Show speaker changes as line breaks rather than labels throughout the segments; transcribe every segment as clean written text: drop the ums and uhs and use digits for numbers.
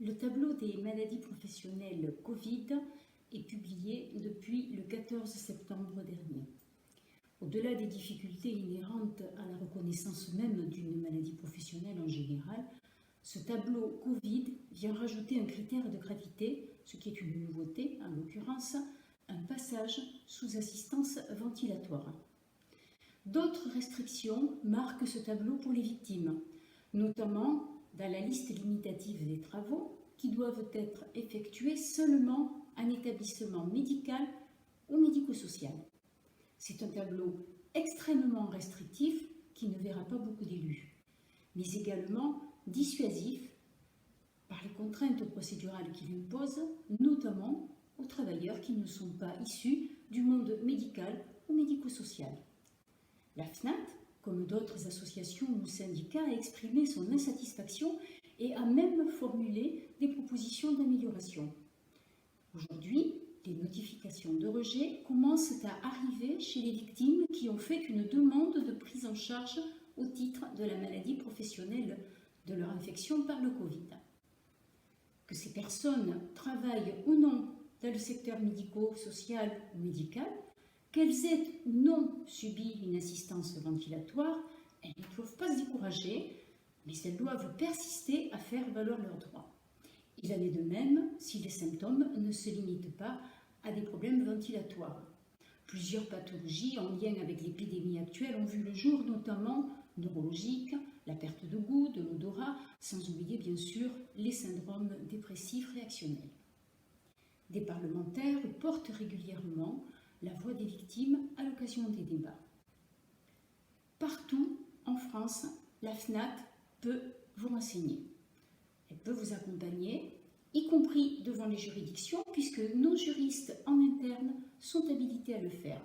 Le tableau des maladies professionnelles Covid est publié depuis le 14 septembre dernier. Au-delà des difficultés inhérentes à la reconnaissance même d'une maladie professionnelle en général, ce tableau Covid vient rajouter un critère de gravité, ce qui est une nouveauté, en l'occurrence, un passage sous assistance ventilatoire. D'autres restrictions marquent ce tableau pour les victimes, notamment dans la liste limitative des travaux qui doivent être effectués seulement en établissement médical ou médico-social. C'est un tableau extrêmement restrictif qui ne verra pas beaucoup d'élus, mais également dissuasif par les contraintes procédurales qu'il impose, notamment aux travailleurs qui ne sont pas issus du monde médical ou médico-social. La FNAT, comme d'autres associations ou syndicats, a exprimé son insatisfaction et a même formulé des propositions d'amélioration. Aujourd'hui, les notifications de rejet commencent à arriver chez les victimes qui ont fait une demande de prise en charge au titre de la maladie professionnelle de leur infection par le Covid. Que ces personnes travaillent ou non dans le secteur médico-social ou médical, qu'elles aient ou non subi une assistance ventilatoire, elles ne doivent pas se décourager, mais elles doivent persister à faire valoir leurs droits. Il en est de même si les symptômes ne se limitent pas à des problèmes ventilatoires. Plusieurs pathologies en lien avec l'épidémie actuelle ont vu le jour, notamment neurologiques, la perte de goût, de l'odorat, sans oublier bien sûr les syndromes dépressifs réactionnels. Des parlementaires portent régulièrement la voix des victimes à l'occasion des débats. Partout en France, la FNAT peut vous renseigner. Elle peut vous accompagner, y compris devant les juridictions, puisque nos juristes en interne sont habilités à le faire.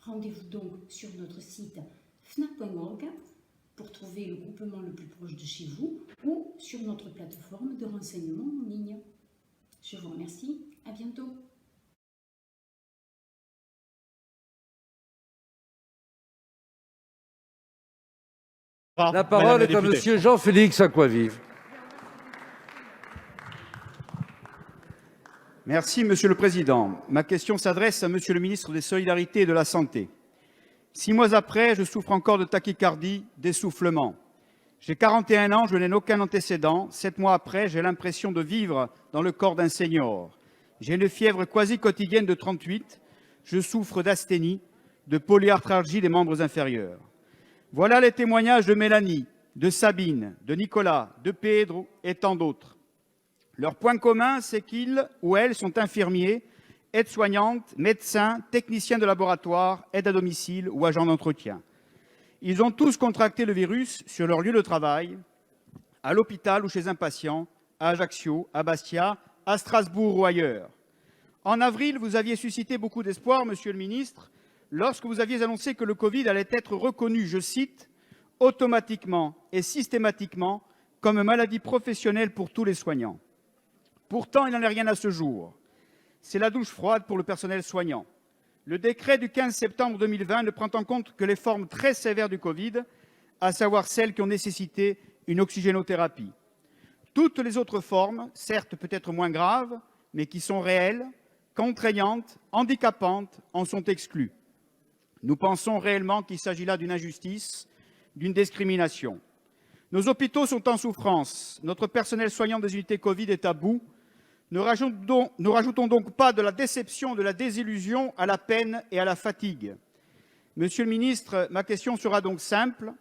Rendez-vous donc sur notre site fnat.org pour trouver le groupement le plus proche de chez vous ou sur notre plateforme de renseignement en ligne. Je vous remercie, à bientôt.
La parole est à Monsieur Jean-Félix Acquavive.
Merci, Monsieur le Président. Ma question s'adresse à Monsieur le ministre des Solidarités et de la Santé. 6 mois après, je souffre encore de tachycardie, d'essoufflement. J'ai 41 ans, je n'ai aucun antécédent. 7 mois après, j'ai l'impression de vivre dans le corps d'un senior. J'ai une fièvre quasi quotidienne de 38. Je souffre d'asthénie, de polyarthralgie des membres inférieurs. Voilà les témoignages de Mélanie, de Sabine, de Nicolas, de Pedro et tant d'autres. Leur point commun, c'est qu'ils ou elles sont infirmiers, aides-soignantes, médecins, techniciens de laboratoire, aides à domicile ou agents d'entretien. Ils ont tous contracté le virus sur leur lieu de travail, à l'hôpital ou chez un patient, à Ajaccio, à Bastia, à Strasbourg ou ailleurs. En avril, vous aviez suscité beaucoup d'espoir, Monsieur le ministre, lorsque vous aviez annoncé que le Covid allait être reconnu, je cite, « automatiquement et systématiquement comme maladie professionnelle pour tous les soignants ». Pourtant, il n'en est rien à ce jour. C'est la douche froide pour le personnel soignant. Le décret du 15 septembre 2020 ne prend en compte que les formes très sévères du Covid, à savoir celles qui ont nécessité une oxygénothérapie. Toutes les autres formes, certes peut-être moins graves, mais qui sont réelles, contraignantes, handicapantes, en sont exclues. Nous pensons réellement qu'il s'agit là d'une injustice, d'une discrimination. Nos hôpitaux sont en souffrance. Notre personnel soignant des unités Covid est à bout. Ne rajoutons donc pas de la déception, de la désillusion à la peine et à la fatigue. Monsieur le ministre, ma question sera donc simple.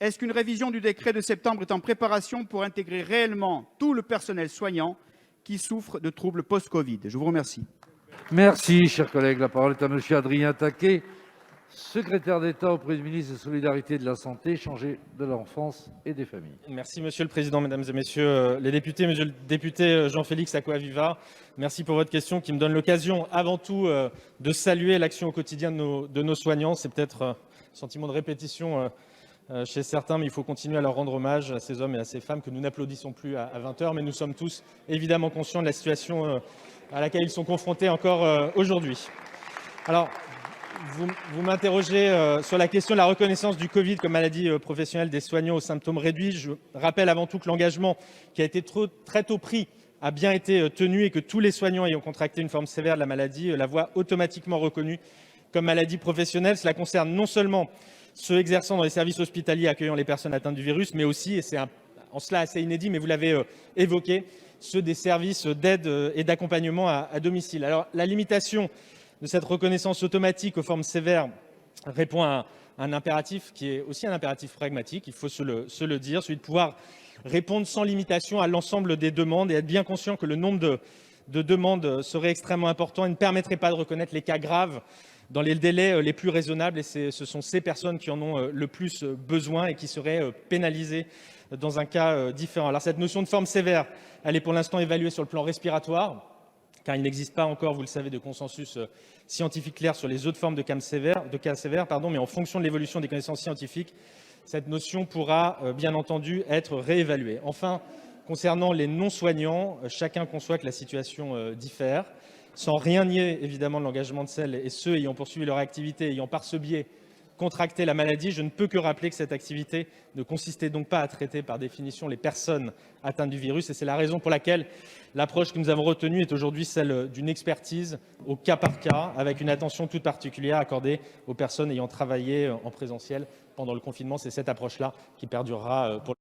Est-ce qu'une révision du décret de septembre est en préparation pour intégrer réellement tout le personnel soignant qui souffre de troubles post-Covid? Je vous remercie.
Merci, cher collègue. La parole est à Monsieur Adrien Taquet, secrétaire d'État auprès du ministre des Solidarités et de la Santé, chargé de l'enfance et des familles.
Merci Monsieur le Président, Mesdames et Messieurs les députés. Monsieur le député Jean-Félix Acquaviva, merci pour votre question qui me donne l'occasion avant tout de saluer l'action au quotidien de nos soignants. C'est peut-être un sentiment de répétition chez certains, mais il faut continuer à leur rendre hommage, à ces hommes et à ces femmes que nous n'applaudissons plus à 20h, mais nous sommes tous évidemment conscients de la situation à laquelle ils sont confrontés encore aujourd'hui. Alors, Vous m'interrogez sur la question de la reconnaissance du Covid comme maladie professionnelle des soignants aux symptômes réduits. Je rappelle avant tout que l'engagement qui a été très tôt pris a bien été tenu et que tous les soignants ayant contracté une forme sévère de la maladie la voient automatiquement reconnue comme maladie professionnelle. Cela concerne non seulement ceux exerçant dans les services hospitaliers accueillant les personnes atteintes du virus, mais aussi, et c'est en cela assez inédit, mais vous l'avez évoqué, ceux des services d'aide et d'accompagnement à domicile. Alors, la limitation de cette reconnaissance automatique aux formes sévères répond à un impératif qui est aussi un impératif pragmatique, il faut se le dire, celui de pouvoir répondre sans limitation à l'ensemble des demandes et être bien conscient que le nombre de demandes serait extrêmement important et ne permettrait pas de reconnaître les cas graves dans les délais les plus raisonnables. Et ce sont ces personnes qui en ont le plus besoin et qui seraient pénalisées dans un cas différent. Alors cette notion de forme sévère, elle est pour l'instant évaluée sur le plan respiratoire, car il n'existe pas encore, vous le savez, de consensus scientifique clair sur les autres formes de cas sévères, mais en fonction de l'évolution des connaissances scientifiques, cette notion pourra bien entendu être réévaluée. Enfin, concernant les non-soignants, chacun conçoit que la situation diffère, sans rien nier évidemment de l'engagement de celles et ceux ayant poursuivi leur activité, ayant par ce biais contracté la maladie. Je ne peux que rappeler que cette activité ne consistait donc pas à traiter par définition les personnes atteintes du virus, et c'est la raison pour laquelle l'approche que nous avons retenue est aujourd'hui celle d'une expertise au cas par cas, avec une attention toute particulière accordée aux personnes ayant travaillé en présentiel pendant le confinement. C'est cette approche-là qui perdurera pour